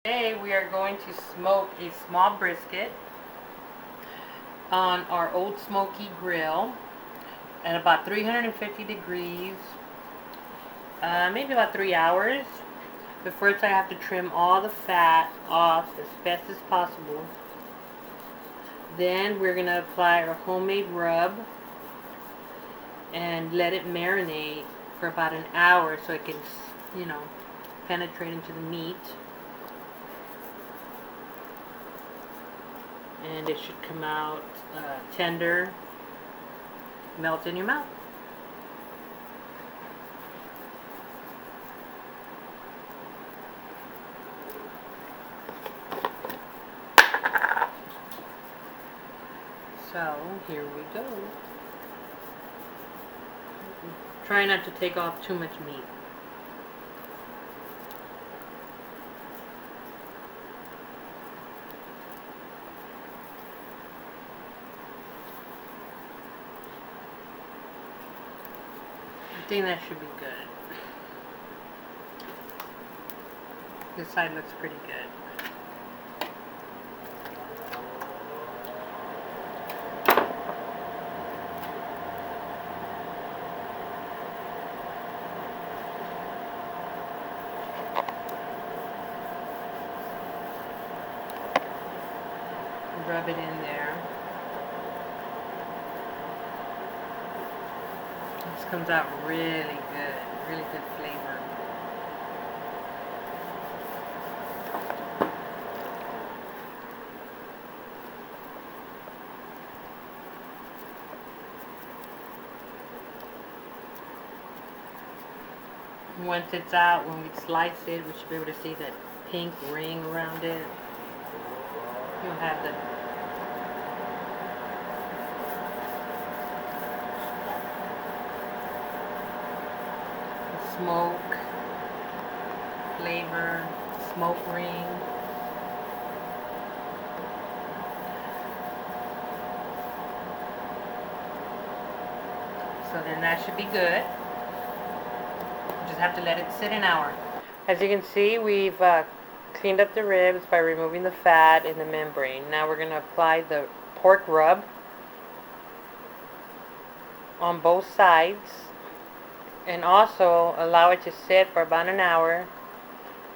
Today we are going to smoke a small brisket on our old smoky grill at about 350 degrees, maybe about 3 hours. But first I have to trim all the fat off as best as possible. Then we're going to apply our homemade rub and let it marinate for about an hour so it can, penetrate into the meat. And it should come out tender, melt in your mouth. So here we go. Try not to take off too much meat. I think that should be good. This side looks pretty good. Rub it in there. This comes out really good flavor. Once it's out, when we slice it, we should be able to see that pink ring around it. You'll have the smoke flavor, smoke ring. So then that should be good. Just have to let it sit an hour. As you can see, we've cleaned up the ribs by removing the fat and the membrane. Now we're going to apply the pork rub on both sides and also allow it to sit for about an hour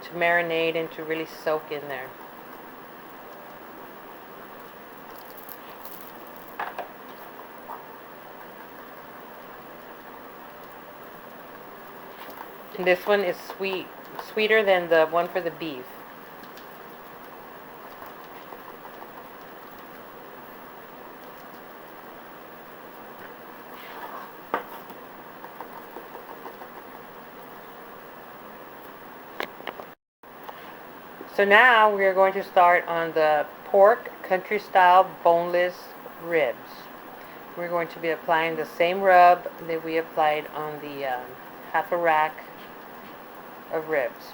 to marinate and to really soak in there. And this one is sweeter than the one for the beef. So now we are going to start on the pork country style boneless ribs. We're going to be applying the same rub that we applied on the half a rack of ribs.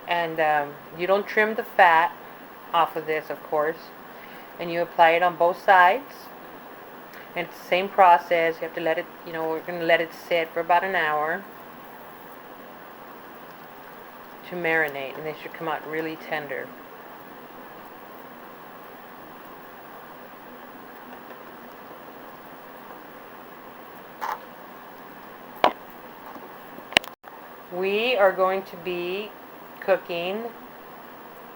And you don't trim the fat off of this, of course, and you apply it on both sides. And it's the same process. You have to let it, we're going to let it sit for about an hour to marinate, and they should come out really tender. We are going to be cooking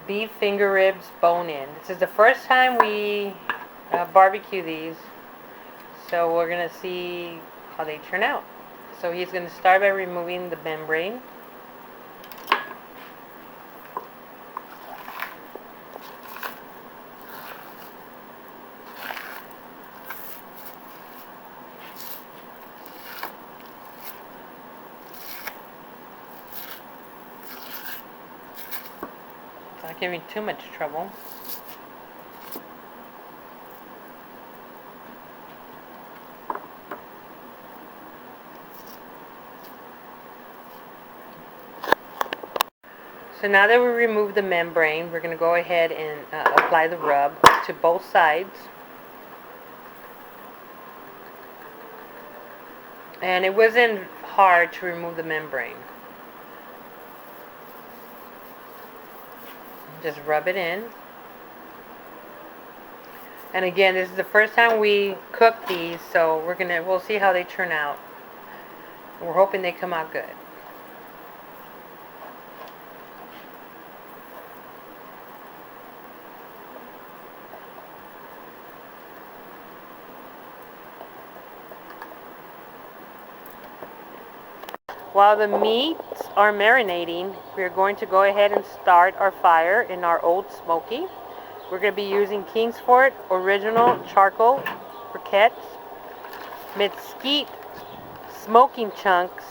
beef finger ribs bone-in. This is the first time we barbecue these, so we're going to see how they turn out. So he's going to start by removing the membrane. Not giving too much trouble. So now that we remove the membrane, we're going to go ahead and apply the rub to both sides. And it wasn't hard to remove the membrane. Just rub it in. And again, this is the first time we cook these, so we'll see how they turn out. We're hoping they come out good. While the meats are marinating, we're going to go ahead and start our fire in our old smoky. We're going to be using Kingsford Original Charcoal Briquettes, mesquite smoking chunks,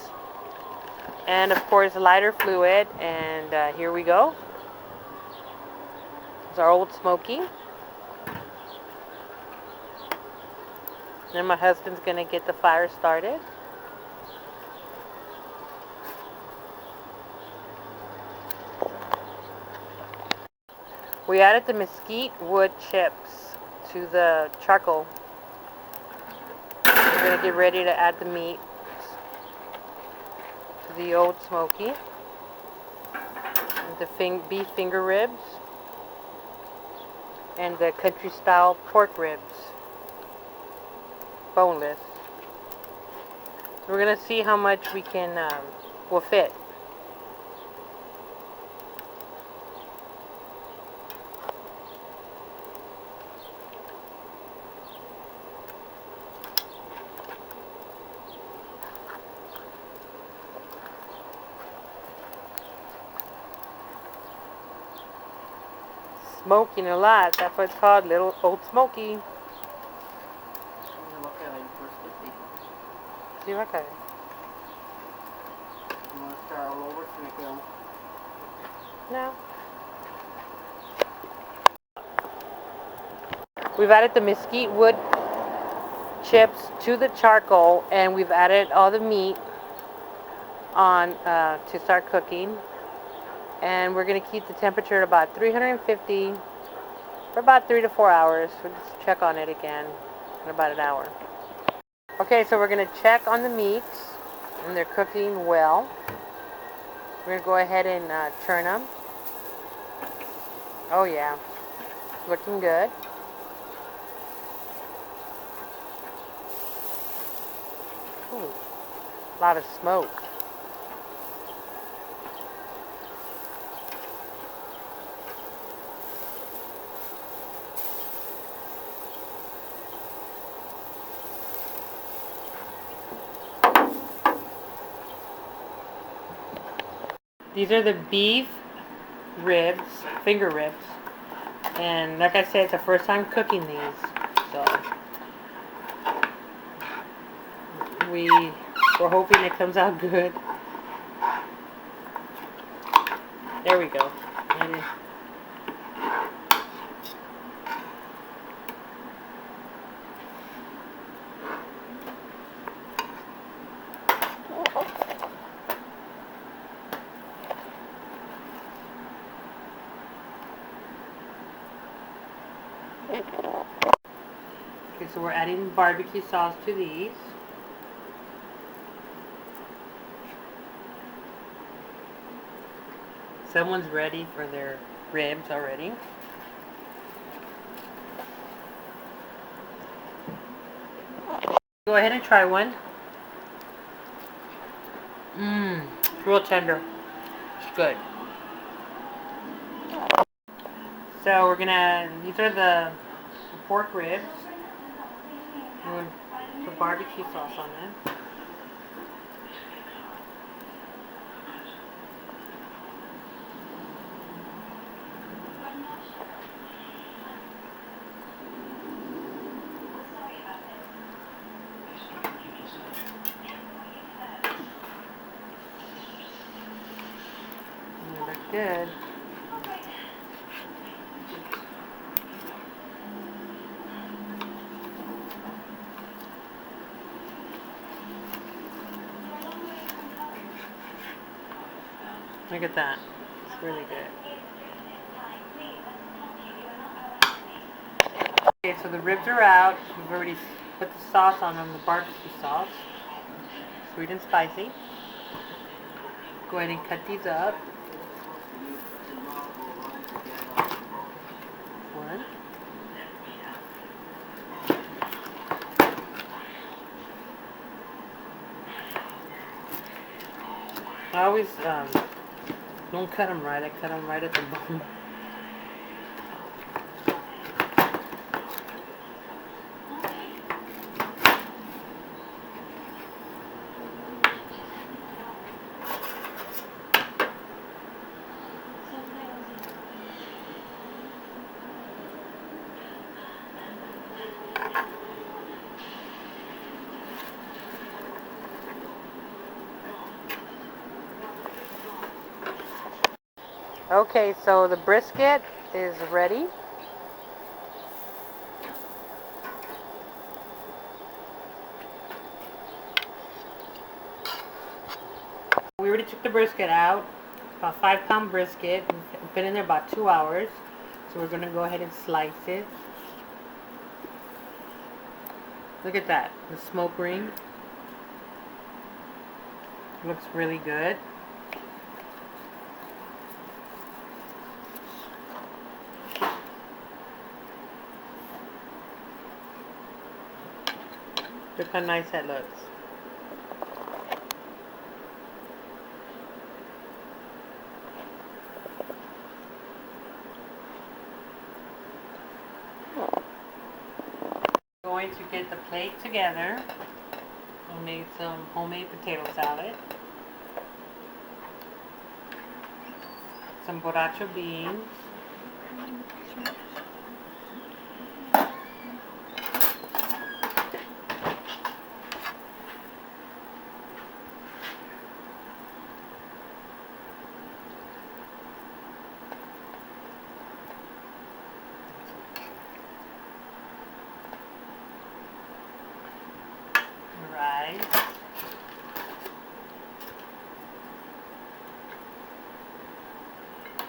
and of course lighter fluid. And here we go. It's our old smoky. Then my husband's going to get the fire started. We added the mesquite wood chips to the charcoal. We're going to get ready to add the meat to the old smoky. The beef finger ribs and the country style pork ribs, boneless. We're going to see how much we will fit. Smoking a lot, that's what it's called, little old smoky. Sí, va a caer. You want to start all over to make it? No. We've added the mesquite wood chips to the charcoal, and we've added all the meat on to start cooking. And we're going to keep the temperature at about 350 for about 3 to 4 hours. We'll just check on it again in about an hour. Okay, so we're going to check on the meats, and they're cooking well. We're going to go ahead and turn them. Oh yeah, looking good. Ooh, a lot of smoke. These are the beef ribs, finger ribs. And like I said, it's the first time cooking these. So we're hoping it comes out good. There we go. Okay, so we're adding barbecue sauce to these. Someone's ready for their ribs already. Go ahead and try one. Real tender. It's good. So these are the pork ribs. I'm going to put barbecue sauce on it. They look good. Look at that. It's really good. Okay, so the ribs are out. We've already put the sauce on them, the barbecue sauce. Sweet and spicy. Go ahead and cut these up. always don't cut them right. I cut them right at the bone. Okay, so the brisket is ready. We already took the brisket out, about 5-pound brisket. It's been in there about 2 hours. So we're gonna go ahead and slice it. Look at that, the smoke ring. Looks really good. Look how nice that looks. Going to get the plate together. I made some homemade potato salad, some borracho beans, rice,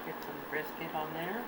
get some brisket on there.